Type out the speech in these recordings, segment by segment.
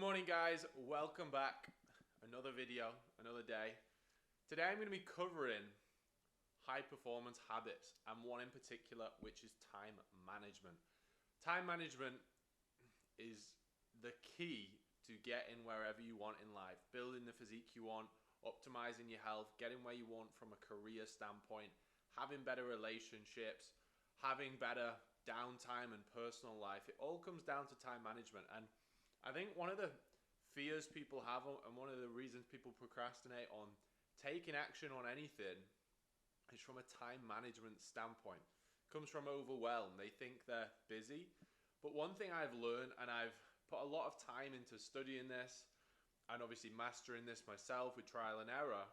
morning, guys. Welcome back. Another video, another day. Today I'm going to be covering high performance habits and one in particular, which is time management. Time management is the key to getting wherever you want in life, building the physique you want, optimizing your health, getting where you want from a career standpoint, having better relationships, having better downtime and personal life. It all comes down to time management. And I think one of the fears people have and one of the reasons people procrastinate on taking action on anything is from a time management standpoint. It comes from overwhelm. They think they're busy. But one thing I've learned, and I've put a lot of time into studying this and obviously mastering this myself with trial and error,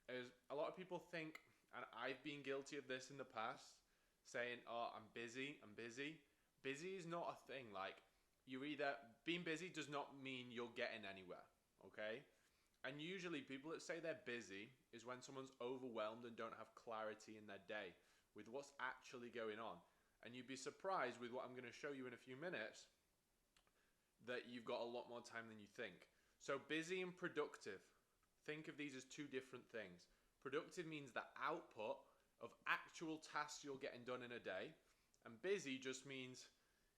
is a lot of people think, and I've been guilty of this in the past, saying, oh, I'm busy. Busy is not a thing. Like, being busy does not mean you're getting anywhere, okay? And usually people that say they're busy is when someone's overwhelmed and don't have clarity in their day with what's actually going on. And you'd be surprised with what I'm going to show you in a few minutes that you've got a lot more time than you think. So busy and productive, think of these as two different things. Productive means the output of actual tasks you're getting done in a day, and busy just means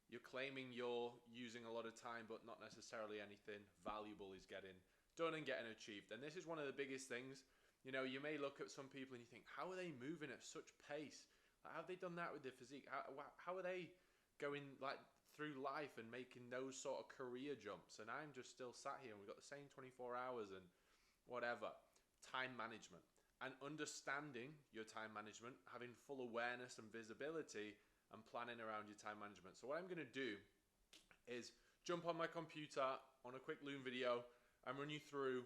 you're claiming you're using a lot of time, but not necessarily anything valuable is getting done and getting achieved. And this is one of the biggest things. You know, you may look at some people and you think, how are they moving at such pace? How have they done that with their physique? How are they going like through life and making those sort of career jumps? And I'm just still sat here and we've got the same 24 hours and whatever. Time management and understanding your time management, having full awareness and visibility and planning around your time management. So what I'm going to do is jump on my computer on a quick Loom video and run you through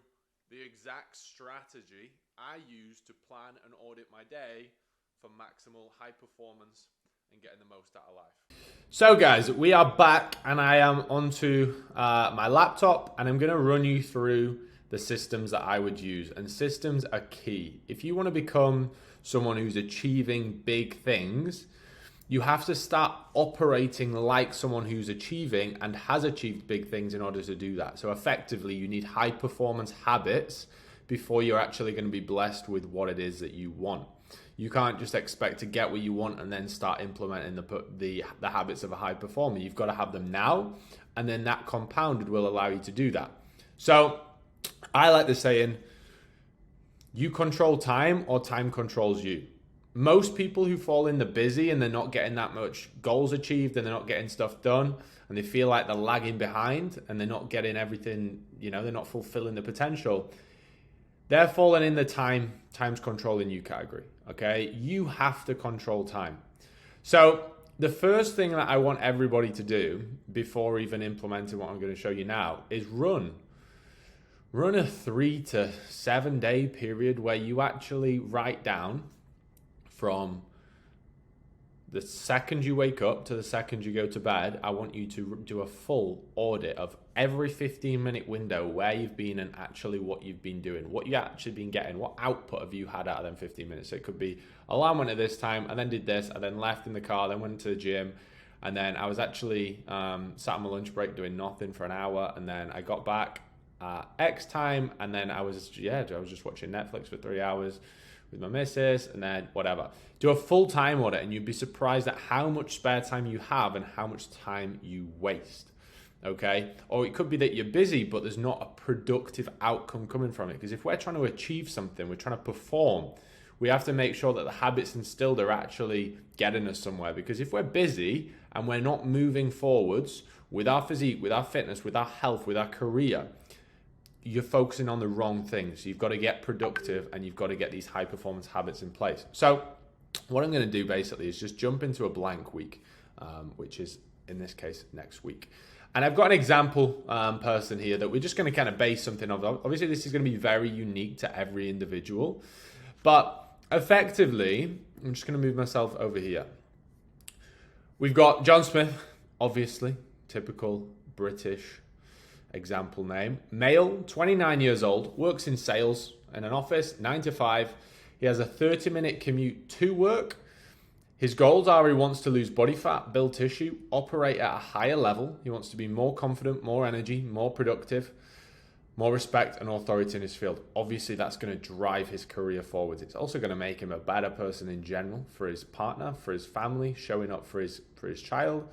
the exact strategy I use to plan and audit my day for maximal high performance and getting the most out of life. So guys, we are back and I am onto my laptop and I'm going to run you through the systems that I would use. And systems are key. If you want to become someone who's achieving big things, you have to start operating like someone who's achieving and has achieved big things in order to do that. So effectively, you need high performance habits before you're actually going to be blessed with what it is that you want. You can't just expect to get what you want and then start implementing the habits of a high performer. You've got to have them now, and then that compounded will allow you to do that. So I like the saying, you control time or time controls you. Most people who fall in the busy and they're not getting that much goals achieved and they're not getting stuff done and they feel like they're lagging behind and they're not getting everything, you know, they're not fulfilling the potential, they're falling in the time's controlling you category, okay? You have to control time. So the first thing that I want everybody to do before even implementing what I'm going to show you now is run a 3 to 7 day period where you actually write down from the second you wake up to the second you go to bed. I want you to do a full audit of every 15-minute window where you've been and actually what you've been doing, what you've actually been getting, what output have you had out of them 15 minutes. So it could be, alarm went at this time, I then did this, I then left in the car, then went to the gym, and then I was actually sat on my lunch break doing nothing for an hour, and then I got back X time, and then I was just watching Netflix for 3 hours with my missus, and then whatever. Do a full time audit and you'd be surprised at how much spare time you have and how much time you waste, okay? Or it could be that you're busy but there's not a productive outcome coming from it, because if we're trying to achieve something, we're trying to perform, we have to make sure that the habits instilled are actually getting us somewhere. Because if we're busy and we're not moving forwards with our physique, with our fitness, with our health, with our career, you're focusing on the wrong things. You've got to get productive and you've got to get these high performance habits in place. So what I'm going to do basically is just jump into a blank week, which is in this case next week. And I've got an example person here that we're just going to kind of base something off. Obviously this is going to be very unique to every individual, but effectively, I'm just going to move myself over here. We've got John Smith, obviously, typical British example name. Male, 29 years old, works in sales in an office, 9 to 5. He has a 30-minute commute to work. His goals are he wants to lose body fat, build tissue, operate at a higher level. He wants to be more confident, more energy, more productive, more respect and authority in his field. Obviously, that's going to drive his career forwards. It's also going to make him a better person in general for his partner, for his family, showing up for his child.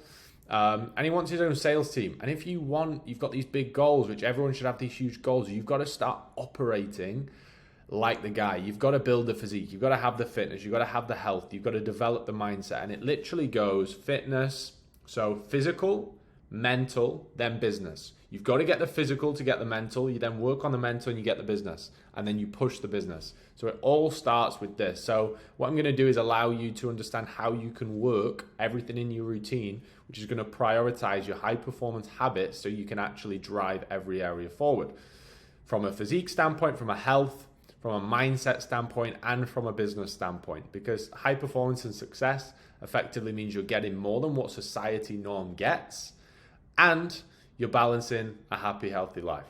And he wants his own sales team. And if you've got these big goals, which everyone should have these huge goals, you've got to start operating like the guy. You've got to build the physique. You've got to have the fitness. You've got to have the health. You've got to develop the mindset. And it literally goes fitness, so physical, mental, then business. You've got to get the physical to get the mental. You then work on the mental and you get the business. And then you push the business. So it all starts with this. So what I'm going to do is allow you to understand how you can work everything in your routine, which is going to prioritize your high performance habits so you can actually drive every area forward. From a physique standpoint, from a health, from a mindset standpoint, and from a business standpoint. Because high performance and success effectively means you're getting more than what society norm gets, and you're balancing a happy, healthy life.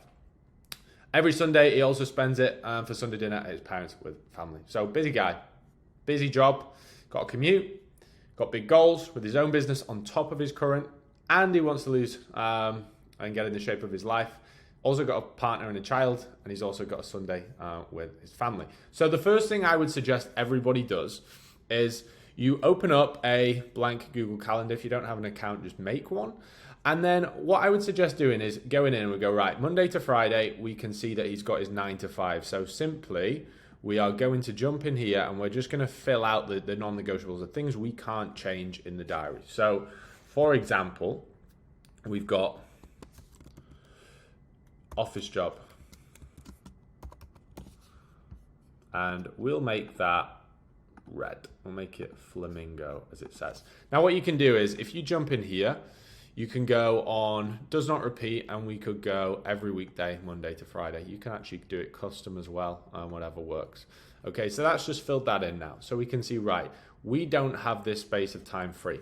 Every Sunday, he also spends it for Sunday dinner at his parents with family. So busy guy, busy job, got a commute, got big goals with his own business on top of his current, and he wants to lose and get in the shape of his life. Also got a partner and a child, and he's also got a Sunday with his family. So the first thing I would suggest everybody does is you open up a blank Google Calendar. If you don't have an account, just make one. And then what I would suggest doing is going in and we go, right, Monday to Friday, we can see that he's got his 9 to 5. So simply, we are going to jump in here and we're just going to fill out the non-negotiables, the things we can't change in the diary. So, for example, we've got office job. And we'll make that red. We'll make it flamingo, as it says. Now, what you can do is, if you jump in here, you can go on does not repeat, and we could go every weekday, Monday to Friday. You can actually do it custom as well, whatever works. Okay, so that's just filled that in now. So we can see, right, we don't have this space of time free.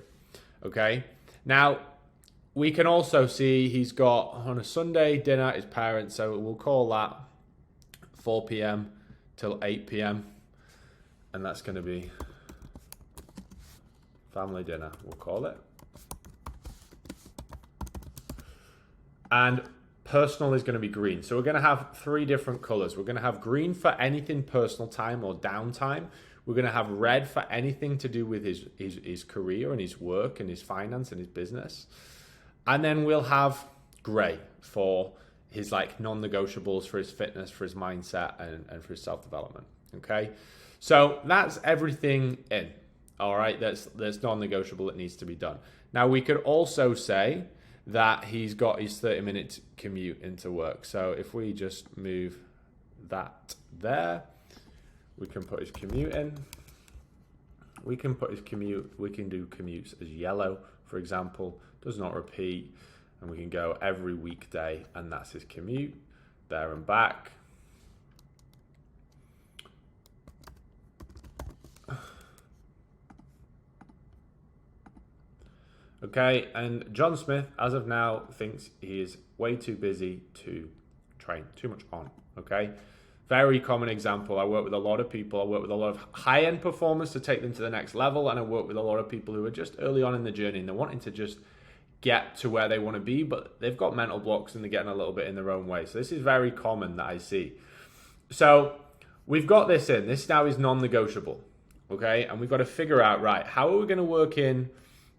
Okay, now we can also see he's got on a Sunday dinner at his parents, so we'll call that 4 p.m. till 8 p.m. And that's going to be family dinner, we'll call it. And personal is going to be green. So we're going to have 3 different colors. We're going to have green for anything personal time or downtime. We're going to have red for anything to do with his career and his work and his finance and his business. And then we'll have gray for his like non-negotiables, for his fitness, for his mindset, and for his self-development. Okay. So that's everything in. All right. That's non-negotiable that needs to be done. Now we could also say that he's got his 30-minute commute into work. So if we just move that there, we can put his commute in. We can put his commute, we can do commutes as yellow, for example, does not repeat. And we can go every weekday, and that's his commute, there and back. Okay, and John Smith, as of now, thinks he is way too busy to train, too much on, okay? Very common example. I work with a lot of people. I work with a lot of high-end performers to take them to the next level, and I work with a lot of people who are just early on in the journey, and they're wanting to just get to where they want to be, but they've got mental blocks, and they're getting a little bit in their own way. So this is very common that I see. So we've got this in. This now is non-negotiable, okay? And we've got to figure out, right, how are we going to work in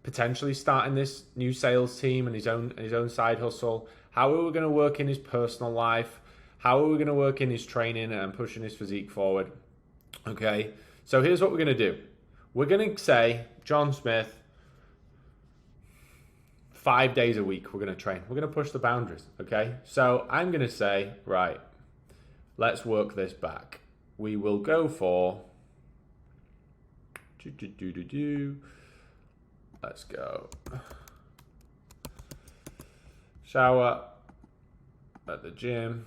potentially starting this new sales team and his own side hustle? How are we going to work in his personal life? How are we going to work in his training and pushing his physique forward? Okay, so here's what we're going to do. We're going to say, John Smith, 5 days a week we're going to train. We're going to push the boundaries, okay? So I'm going to say, right, let's work this back. We will go for let's go shower at the gym,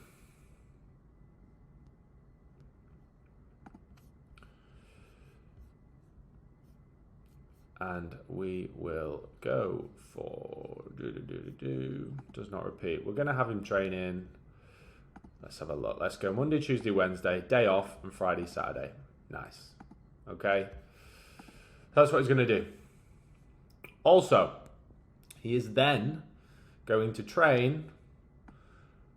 and we will go for does not repeat. We're going to have him training. Let's have a look. Let's go Monday, Tuesday, Wednesday, day off, and Friday, Saturday. Nice. Okay. That's what he's going to do. Also, he is then going to train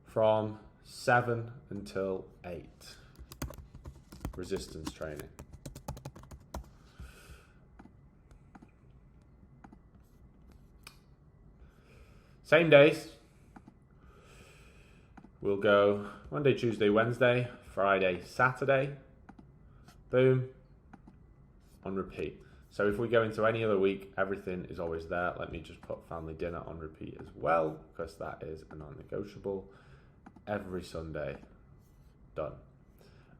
from 7 until 8. Resistance training. Same days. We'll go Monday, Tuesday, Wednesday, Friday, Saturday. Boom. On repeat. So if we go into any other week, everything is always there. Let me just put family dinner on repeat as well, because that is a non-negotiable. Every Sunday. Done.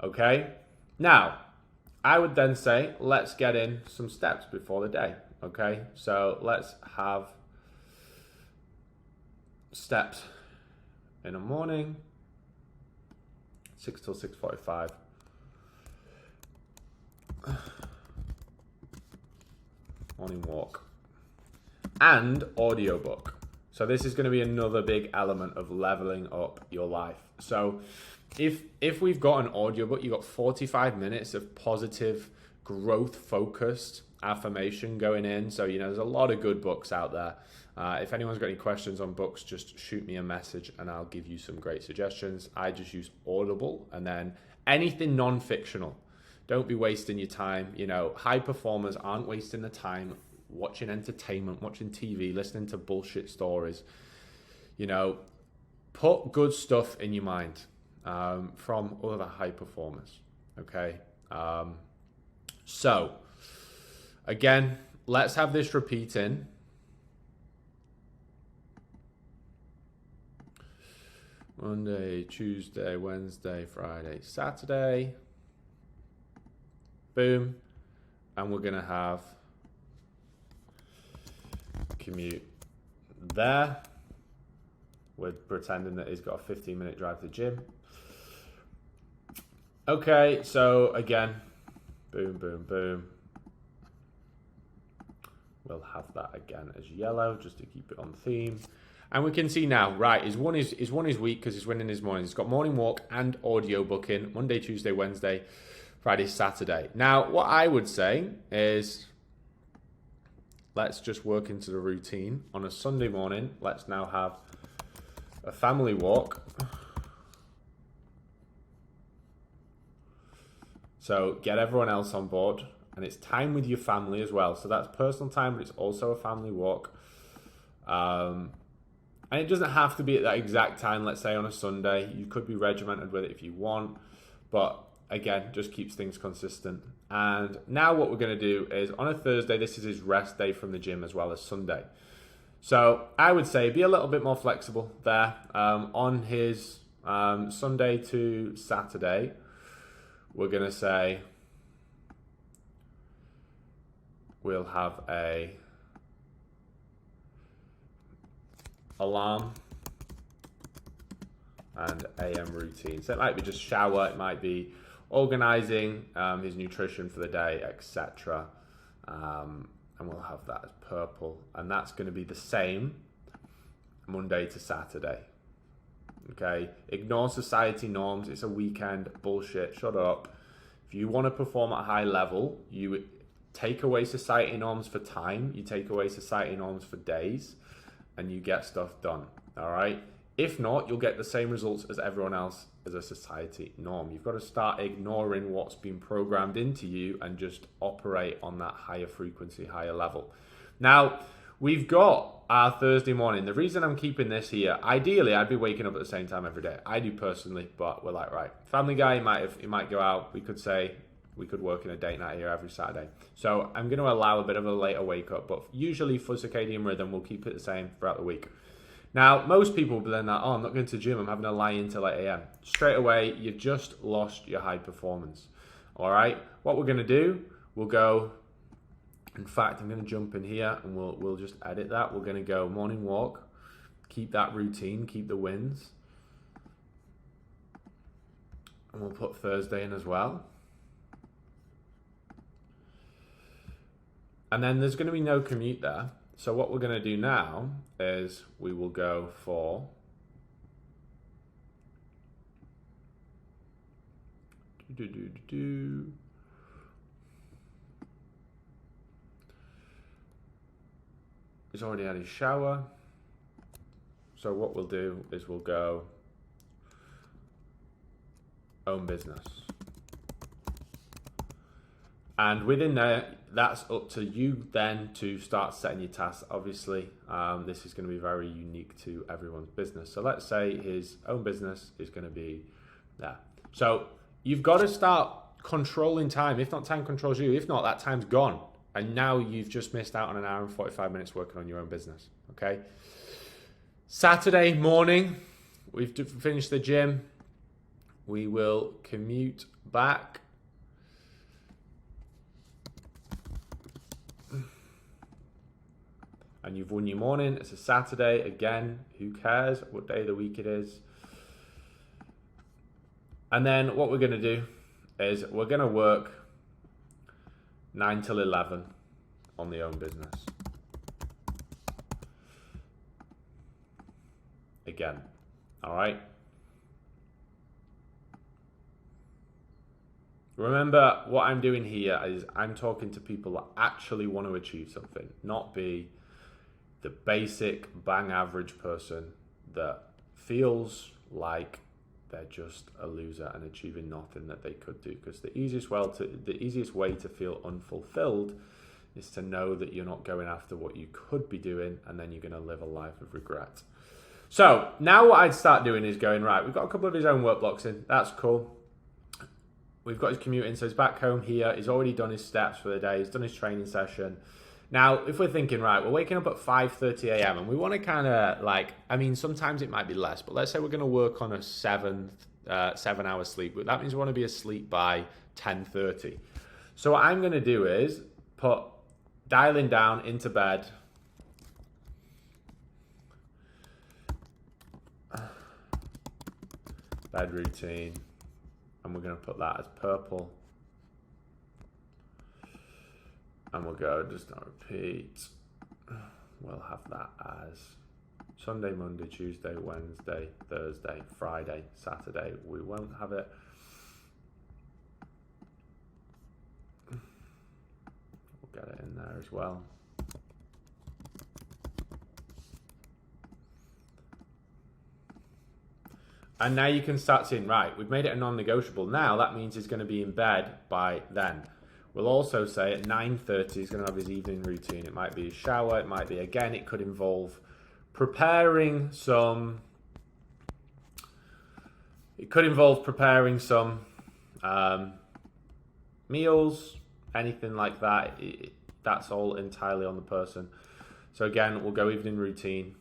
Okay? Now, I would then say, let's get in some steps before the day. Okay? So let's have steps in the morning, 6 till 6:45. Morning walk. And audiobook. So this is going to be another big element of leveling up your life. So if we've got an audiobook, you've got 45 minutes of positive, growth-focused affirmation going in. So, there's a lot of good books out there. If anyone's got any questions on books, just shoot me a message and I'll give you some great suggestions. I just use Audible, and then anything non-fictional. Don't be wasting your time. High performers aren't wasting the time watching entertainment, watching TV, listening to bullshit stories. Put good stuff in your mind from other high performers. Okay. So again, let's have this repeating. Monday, Tuesday, Wednesday, Friday, Saturday. Boom. And we're going to have commute there. We're pretending that he's got a 15-minute drive to the gym. Okay, so again, boom, boom, boom. We'll have that again as yellow just to keep it on theme. And we can see now, right, his one is weak because he's winning his morning. He's got morning walk and audio booking, Monday, Tuesday, Wednesday, Friday, Saturday. Now, what I would say is, let's just work into the routine. On a Sunday morning, let's now have a family walk. So get everyone else on board. And it's time with your family as well. So that's personal time, but it's also a family walk. And it doesn't have to be at that exact time, let's say on a Sunday. You could be regimented with it if you want. But again, just keeps things consistent. And now what we're going to do is, on a Thursday, this is his rest day from the gym as well as Sunday. So I would say be a little bit more flexible there. On his Sunday to Saturday, we're going to say we'll have a alarm and AM routine. So it might be just shower, it might be organizing his nutrition for the day, etc. And we'll have that as purple. And that's going to be the same Monday to Saturday. Okay? Ignore society norms. It's a weekend. Bullshit. Shut up. If you want to perform at a high level, you take away society norms for time. You take away society norms for days. And you get stuff done. All right? If not, you'll get the same results as everyone else as a society norm. You've got to start ignoring what's been programmed into you and just operate on that higher frequency, higher level. Now, we've got our Thursday morning. The reason I'm keeping this here, ideally, I'd be waking up at the same time every day. I do personally, but we're like, right, Family Guy, he might go out. We could say we could work in a date night here every Saturday. So I'm going to allow a bit of a later wake up, but usually for circadian rhythm, we'll keep it the same throughout the week. Now, most people will be then like, oh, I'm not going to the gym, I'm having a lie in till 8 a.m. Straight away, you've just lost your high performance. All right, what we're going to do, we'll go, in fact, I'm going to jump in here and we'll just edit that. We're going to go morning walk, keep that routine, keep the wins. And we'll put Thursday in as well. And then there's going to be no commute there. So what we're going to do now is we will go for He's already had his shower. So what we'll do is we'll go own business. And within there, that's up to you then to start setting your tasks. Obviously, this is going to be very unique to everyone's business. So let's say his own business is going to be there. So you've got to start controlling time. If not, time controls you. If not, that time's gone. And now you've just missed out on an hour and 45 minutes working on your own business. Okay. Saturday morning, we've finished the gym. We will commute back. And you've won your morning. It's a Saturday. Again, who cares what day of the week it is? And then what we're going to do is we're going to work 9 till 11 on the own business. Again. All right. Remember, what I'm doing here is I'm talking to people that actually want to achieve something, not be the basic bang average person that feels like they're just a loser and achieving nothing that they could do. Because the easiest way to feel unfulfilled is to know that you're not going after what you could be doing, and then you're going to live a life of regret. So now what I'd start doing is going, right, we've got a couple of his own work blocks in. That's cool. We've got his commute in, so he's back home here. He's already done his steps for the day. He's done his training session. Now, if we're thinking, right, we're waking up at 5:30 a.m. and we want to kind of like, I mean, sometimes it might be less, but let's say we're going to work on a 7-hour sleep. That means we want to be asleep by 10:30. So what I'm going to do is put dialing down into bed. Bed routine. And we're going to put that as purple. And we'll go just on repeat. We'll have that as Sunday, Monday, Tuesday, Wednesday, Thursday, Friday, Saturday. We won't have it. We'll get it in there as well. And now you can start seeing, right, we've made it a non-negotiable. Now that means he's going to be in bed by then. We'll also say at 9:30 he's going to have his evening routine. It might be a shower. It might be, again, it could involve preparing some meals, anything like that. That's all entirely on the person. So again, we'll go evening routine.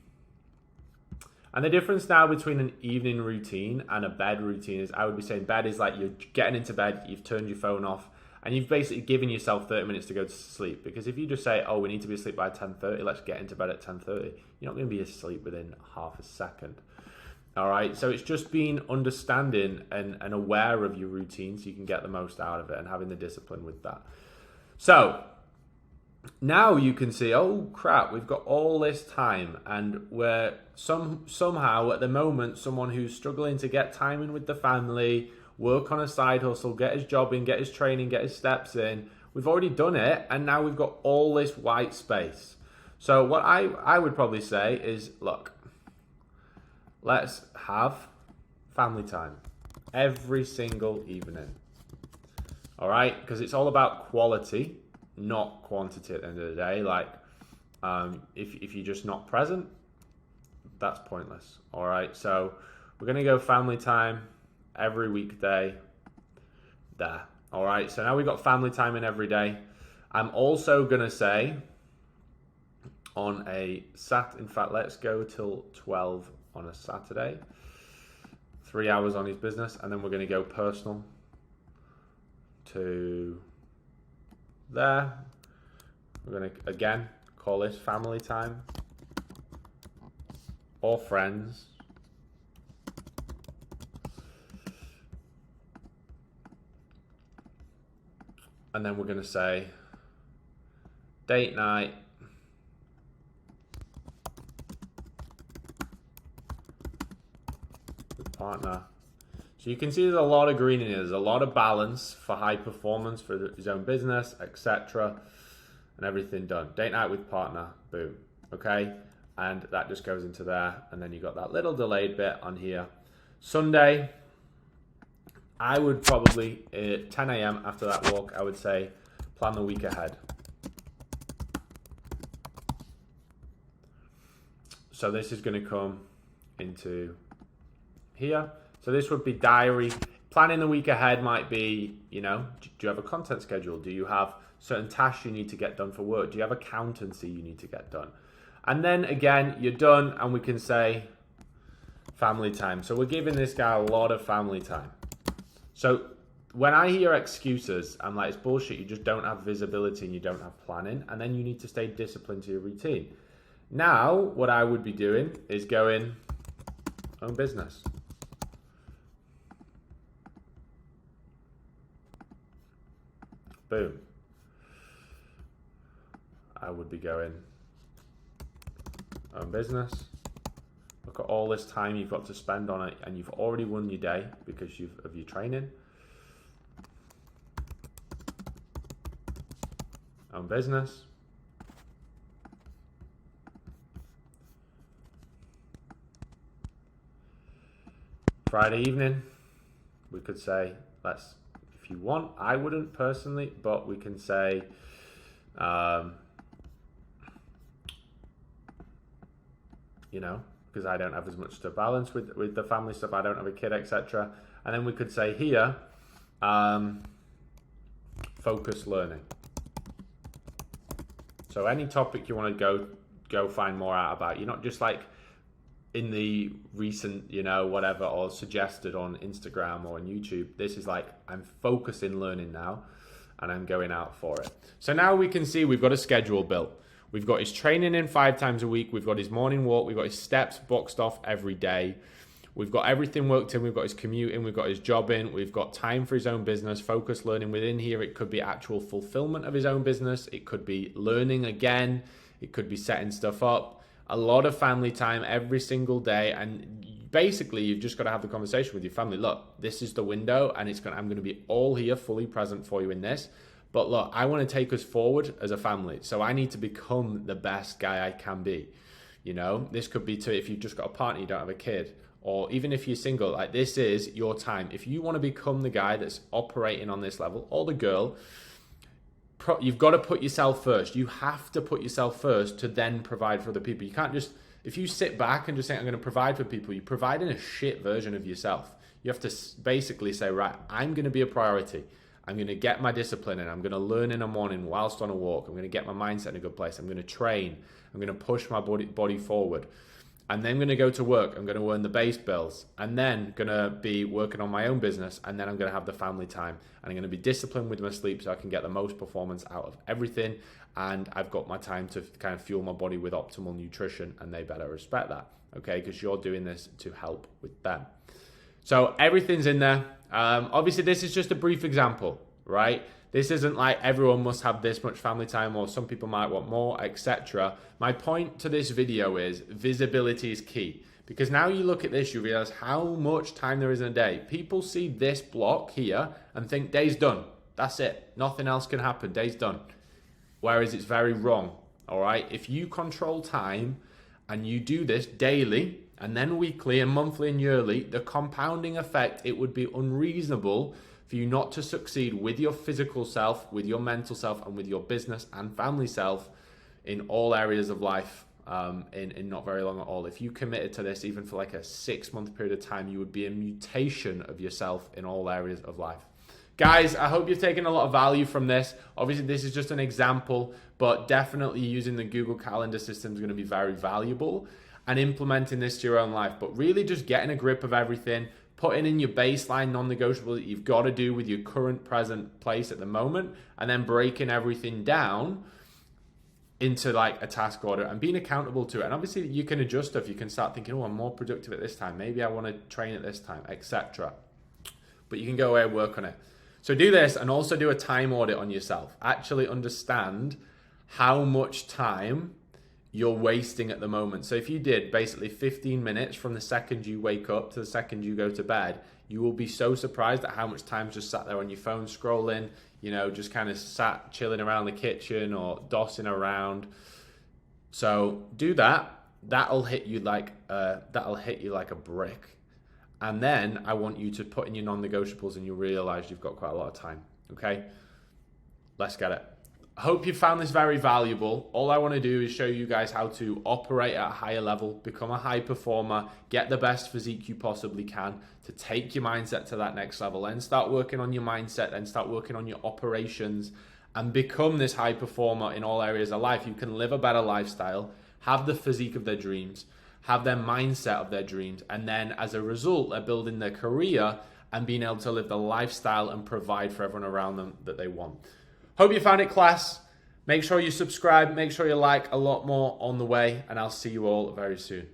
And the difference now between an evening routine and a bed routine is, I would be saying bed is like you're getting into bed, you've turned your phone off, and you've basically given yourself 30 minutes to go to sleep. Because if you just say, oh, we need to be asleep by 10:30, let's get into bed at 10:30, you're not going to be asleep within half a second. All right, so it's just being understanding and aware of your routine so you can get the most out of it and having the discipline with that. So now you can see, oh crap, we've got all this time, and we're somehow at the moment someone who's struggling to get time in with the family, work on a side hustle, get his job in, get his training, get his steps in. We've already done it, and now we've got all this white space. So what I would probably say is, look, let's have family time every single evening. All right, because it's all about quality, not quantity at the end of the day. Like, if you're just not present, that's pointless. All right, so we're gonna go family time every weekday there. All right, so now we've got family time in every day. I'm also gonna say on a in fact, let's go till 12 on a Saturday, 3 hours on his business, and then we're gonna go personal to there. We're going to again call this family time or friends. And then we're going to say date night with partner. So you can see there's a lot of green in here. There's a lot of balance for high performance, for his own business, etc. And everything done. Date night with partner. Boom. okay? And that just goes into there, and then you got that little delayed bit on here. Sunday, I would probably, at 10 a.m. after that walk, I would say, plan the week ahead. So this is going to come into here. So this would be diary. Planning the week ahead might be, you know, do you have a content schedule? Do you have certain tasks you need to get done for work? Do you have accountancy you need to get done? And then again, you're done, and we can say family time. So we're giving this guy a lot of family time. So when I hear excuses, I'm like, it's bullshit. You just don't have visibility and you don't have planning, and then you need to stay disciplined to your routine. Now, what I would be doing is going own business. Boom. I would be going own business. Look at all this time you've got to spend on it, and you've already won your day because of your training. Own business. Friday evening, we could say, if you want, I wouldn't personally, but we can say, you know, because I don't have as much to balance with the family stuff, I don't have a kid, etc. And then we could say here, focus learning. So any topic you want to go find more out about. You're not just like in the recent, you know, whatever, or suggested on Instagram or on YouTube. This is like, I'm focused in learning now, and I'm going out for it. So now we can see we've got a schedule built. We've got his training in 5 times a week. We've got his morning walk. We've got his steps boxed off every day. We've got everything worked in. We've got his commute in. We've got his job in. We've got time for his own business, focus learning within here. It could be actual fulfillment of his own business. It could be learning again. It could be setting stuff up. A lot of family time every single day. And basically, you've just got to have the conversation with your family. Look, this is the window, and I'm going to be all here, fully present for you in this. But look, I want to take us forward as a family. So I need to become the best guy I can be. You know, this could be if you've just got a partner, you don't have a kid. Or even if you're single, like, this is your time. If you want to become the guy that's operating on this level, or the girl, you've got to put yourself first. You have to put yourself first to then provide for other people. You can't just, if you sit back and just say, I'm going to provide for people, you're providing a shit version of yourself. You have to basically say, right, I'm going to be a priority. I'm going to get my discipline in. I'm going to learn in the morning whilst on a walk. I'm going to get my mindset in a good place. I'm going to train. I'm going to push my body forward. And then I'm going to go to work. I'm going to earn the base bills, and then going to be working on my own business. And then I'm going to have the family time, and I'm going to be disciplined with my sleep so I can get the most performance out of everything. And I've got my time to kind of fuel my body with optimal nutrition, and they better respect that. Okay. Because you're doing this to help with them. So everything's in there. Obviously this is just a brief example, right? This isn't like everyone must have this much family time, or some people might want more, etc. My point to this video is visibility is key, because now you look at this, you realize how much time there is in a day. People see this block here and think day's done. That's it. Nothing else can happen. Day's done. Whereas it's very wrong. All right. If you control time and you do this daily and then weekly and monthly and yearly, the compounding effect, it would be unreasonable for you not to succeed with your physical self, with your mental self, and with your business and family self in all areas of life in not very long at all. If you committed to this even for like a 6-month period of time, you would be a mutation of yourself in all areas of life. Guys, I hope you've taken a lot of value from this. Obviously, this is just an example, but definitely using the Google Calendar system is going to be very valuable, and implementing this to your own life. But really just getting a grip of everything, putting in your baseline non-negotiable that you've got to do with your current present place at the moment, and then breaking everything down into like a task order and being accountable to it. And obviously you can adjust stuff. You can start thinking, oh, I'm more productive at this time. Maybe I want to train at this time, etc. But you can go away and work on it. So do this, and also do a time audit on yourself. Actually understand how much time you're wasting at the moment. So if you did basically 15 minutes from the second you wake up to the second you go to bed, you will be so surprised at how much time's just sat there on your phone scrolling, you know, just kind of sat chilling around the kitchen or dossing around. So do that. That'll hit you like a brick. And then I want you to put in your non-negotiables, and you'll realize you've got quite a lot of time. Okay? Let's get it. I hope you found this very valuable. All I want to do is show you guys how to operate at a higher level, become a high performer, get the best physique you possibly can, to take your mindset to that next level, and start working on your mindset, and start working on your operations, and become this high performer in all areas of life. You can live a better lifestyle, have the physique of their dreams, have their mindset of their dreams, and then as a result, they're building their career and being able to live the lifestyle and provide for everyone around them that they want. Hope you found it class. Make sure you subscribe, make sure you like, a lot more on the way, and I'll see you all very soon.